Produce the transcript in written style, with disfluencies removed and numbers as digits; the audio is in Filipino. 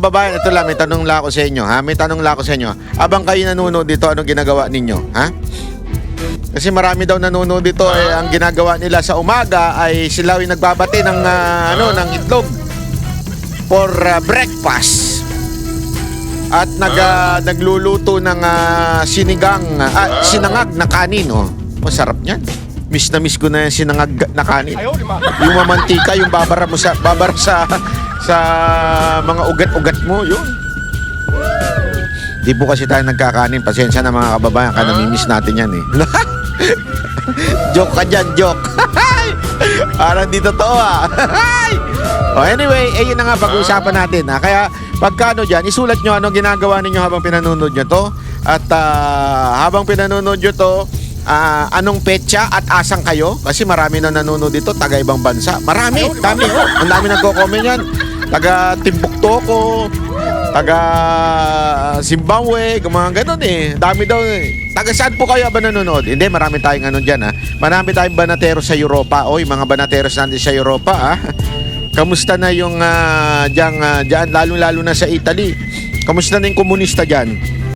kababayan, ito lang, may tanong lang ako sa inyo, ha? May tanong lang ako sa inyo. Abang kayo nanonood dito, anong ginagawa ninyo, ha? Kasi marami daw nanonood dito, ang ginagawa nila sa umaga ay sila yung nagbabate ng, ng itlog for breakfast. At nagluluto ng sinangag na kanin, oh. Masarap niyan. Miss na miss ko na yung sinangag na kanin. Yung mamantika, yung babara sa mga ugat-ugat mo, yun. Di po kasi tayo nagkakanin. Pasensya na mga kababayan, namimiss natin yan eh. Joke ka dyan, joke. Parang di totoo anyway, yun na nga pag-uusapan natin. Kaya pagkano dyan, isulat nyo anong ginagawa ninyo habang pinanonood nyo to. At habang pinanonood nyo to, anong petsa at asang kayo? Kasi marami na nanonood dito, taga ibang bansa. Marami, dami ang dami nagko-comment yan. Taga Timbuktu, taga Zimbabwe, mga ganun eh. Dami daw eh. Taga saan po kayo ba nanonood? Hindi, marami tayong dyan Marami tayong banateros sa Europa. Oy, mga banateros natin sa Europa Kamusta na yung dyan, lalo-lalo na sa Italy? Kamusta na yung komunista dyan?